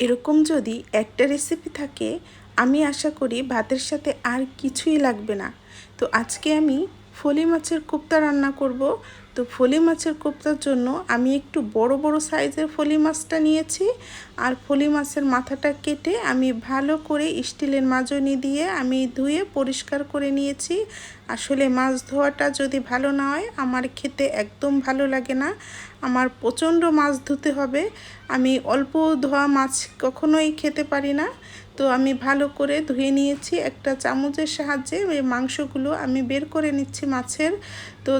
এরকম যদি একটা রেসিপি থাকে আমি আশা করি ভাতের সাথে আর কিছুই লাগবে না। তো আজকে আমি ফলি মাছের কোপ্তা রান্না করব। তো ফলি মাছের কোপ্তার জন্য আমি একটু বড় বড় সাইজের ফলি মাছটা নিয়েছি। আর ফলি মাছের মাথাটা কেটে আমি ভালো করে স্টিলের মাজনি দিয়ে আমি ধুয়ে পরিষ্কার করে নিয়েছি। আসলে মাছ ধোয়াটা যদি ভালো না হয় আমার খেতে একদম ভালো লাগে না। আমার প্রচণ্ড মাছ ধুতে হবে, আমি অল্প ধোয়া মাছ কখনোই খেতে পারি না। তো আমি ভালো করে ধুয়ে নিয়েছি, একটা চামচের সাহায্যে এই মাংসগুলো আমি বের করে নিচ্ছি মাছের। তো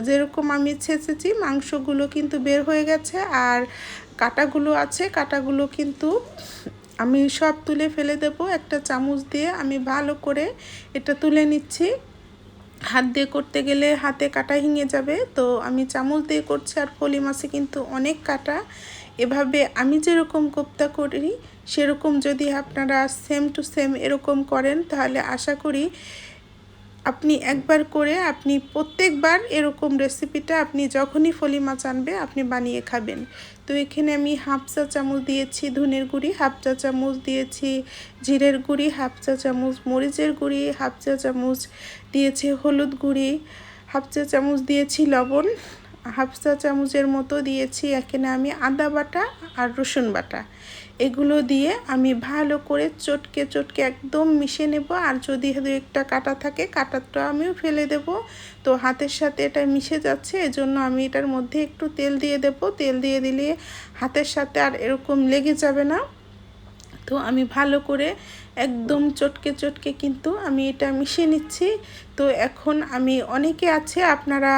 যেরকম আমি ছেঁচেছি মাংসগুলো কিন্তু বের হয়ে গেছে, আর কাঁটাগুলো আছে, কাঁটাগুলো কিন্তু আমি সব তুলে ফেলে দেব। একটা চামচ দিয়ে আমি ভালো করে এটা তুলে নিচ্ছি। হাত দিয়ে করতে গেলে হাতে কাঁটা হিঙে যাবে, তো আমি চামচ দিয়ে করছি। আর ফলি মাছে কিন্তু অনেক কাঁটা। এভাবে আমি যেরকম কোপ্তা করি সেরকম যদি আপনারা সেম টু সেম এরকম করেন তাহলে আশা করি আপনি একবার করে আপনি প্রত্যেকবার এরকম রেসিপিটা আপনি যখনই ফলি মাছ আনবে আপনি বানিয়ে খাবেন। তো এখানে আমি হাফ চা চামচ দিয়েছি ধনের গুঁড়ি, হাফ চা চামচ দিয়েছি জিরের গুঁড়ি, হাফ চা চামচ মরিচের গুঁড়ি, হাফ চা চামচ দিয়েছি হলুদ গুঁড়ি, হাফ চা চামচ দিয়েছি লবণ, হাফ চা চামচের মতো দিয়েছি এখানে আমি আদা বাটা আর রসুন বাটা। এগুলো দিয়ে আমি ভালো করে চটকে চটকে একদম মিশিয়ে নেব। আর যদি দু একটা কাটা থাকে কাটাটা আমিও ফেলে দেব। তো হাতের সাথে এটা মিশে যাচ্ছে, এজন্য আমি এটার মধ্যে একটু তেল দিয়ে দেব। তেল দিয়ে দিলে হাতের সাথে আর এরকম লেগে যাবে না। তো আমি ভালো করে একদম চটকে চটকে কিন্তু আমি এটা মিশিয়ে নিচ্ছি। তো এখন আমি অনেকে আছে আপনারা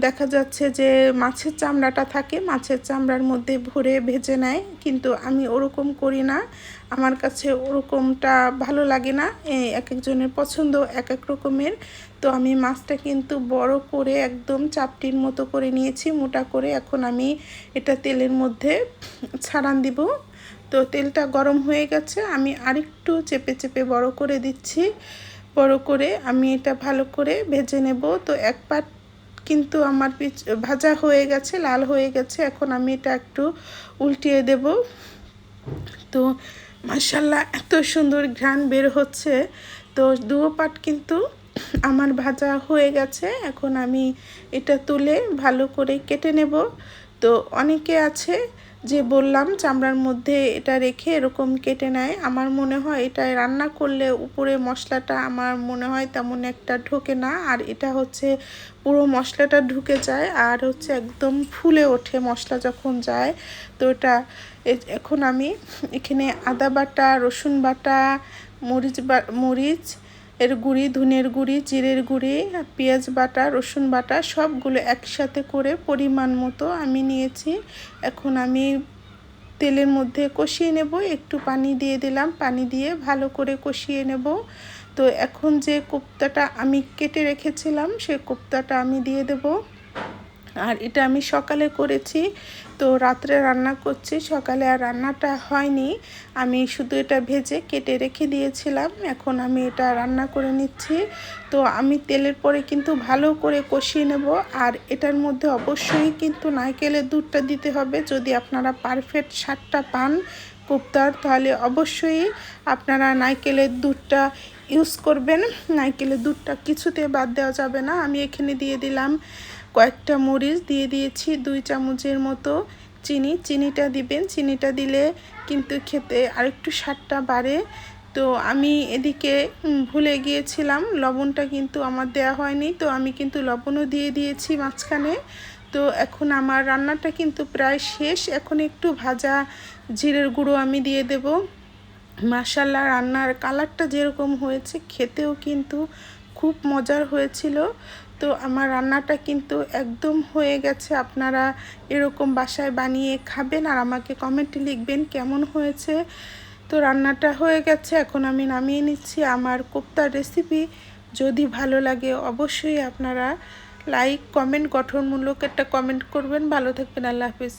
দেখা যাচ্ছে যে মাছের চামড়াটা থাকে মাছের চামড়ার মধ্যে ভরে ভেজে নেয়, কিন্তু আমি ওরকম করি না। আমার কাছে ওরকমটা ভালো লাগে না, এক একজনের পছন্দ এক এক রকমের। তো আমি মাছটা কিন্তু বড় করে একদম চাপটির মতো করে নিয়েছি, মোটা করে। এখন আমি এটা তেলের মধ্যে ছাড়ান দিব। তো তেলটা গরম হয়ে গেছে, আমি আরেকটু চেপে চেপে বড় করে দিচ্ছি। বড় করে আমি এটা ভালো করে ভেজে নেব। তো এক পাট কিন্তু আমার ভাজা হয়ে গেছে, লাল হয়ে গেছে। এখন আমি এটা একটু উল্টিয়ে দেব। তো মাশাআল্লাহ এত সুন্দর ঘ্রাণ বের হচ্ছে। তো দুও পাট কিন্তু আমার ভাজা হয়ে গেছে। এখন আমি এটা তুলে ভালো করে কেটে নেব। তো অনেকে আছে যে বললাম চামড়ার মধ্যে এটা রেখে এরকম কেটে নেয়। আমার মনে হয় এটা রান্না করলে উপরে মশলাটা আমার মনে হয় তেমন একটা ঢোকে না, আর এটা হচ্ছে পুরো মশলাটা ঢুকে যায় আর হচ্ছে একদম ফুলে ওঠে মশলা যখন যায়। তো এটা এখন আমি এখানে আদা বাটা, রসুন বাটা, মরিচ এর গুঁড়ি, ধনের গুঁড়ি, জিরের গুঁড়ি, পেঁয়াজ বাটা, রসুন বাটা সবগুলো একসাথে করে পরিমাণ মতো আমি নিয়েছি। এখন আমি তেলের মধ্যে কষিয়ে নেব, একটু পানি দিয়ে দিলাম, পানি দিয়ে ভালো করে কষিয়ে নেব। তো এখন যে কোপ্তাটা আমি কেটে রেখেছিলাম সেই কোপ্তাটা আমি দিয়ে দেব। আর এটা আমি সকালে করেছি, তো রাত্রে রান্না করছি, সকালে আর রান্নাটা হয়নি। আমি শুধু এটা ভেজে কেটে রেখে দিয়েছিলাম, এখন আমি এটা রান্না করে নিচ্ছি। তো আমি তেলের পরে কিন্তু ভালো করে কষিয়ে নেব। আর এটার মধ্যে অবশ্যই কিন্তু নারকেলের দুধটা দিতে হবে। যদি আপনারা পারফেক্ট স্বাদটা পান কোপ্তার তাহলে অবশ্যই আপনারা নারকেলের দুধটা ইউজ করবেন। নারকেলের দুধটা কিছুতে বাদ দেওয়া যাবে না। আমি এখানে দিয়ে দিলাম কয়েকটা মরিচ, দিয়ে দিয়েছি 2 চামচের মতো চিনিটা দিবেন, চিনিটা দিলে কিন্তু খেতে আরেকটু স্বাদটা বাড়ে। তো আমি এদিকে ভুলে গিয়েছিলাম লবণটা কিন্তু আমার দেওয়া হয়নি, তো আমি কিন্তু লবণও দিয়ে দিয়েছি মাঝখানে। তো এখন আমার রান্নাটা কিন্তু প্রায় শেষ। এখন একটু ভাজা জিরের গুঁড়ো আমি দিয়ে দেব। মাশাআল্লাহ রান্নার কালারটা যেরকম হয়েছে খেতেও কিন্তু খুব মজার হয়েছিল। তো আমার রান্নাটা কিন্তু একদম হয়ে গেছে। আপনারা এরকম বাসায় বানিয়ে খাবেন আর আমাকে কমেন্টে লিখবেন কেমন হয়েছে। তো রান্নাটা হয়ে গেছে, এখন আমি নামিয়ে নিচ্ছি। আমার কোপ্তার রেসিপি যদি ভালো লাগে অবশ্যই আপনারা লাইক, কমেন্ট, গঠনমূলক একটা কমেন্ট করবেন। ভালো থাকবেন, আল্লাহ হাফিজ।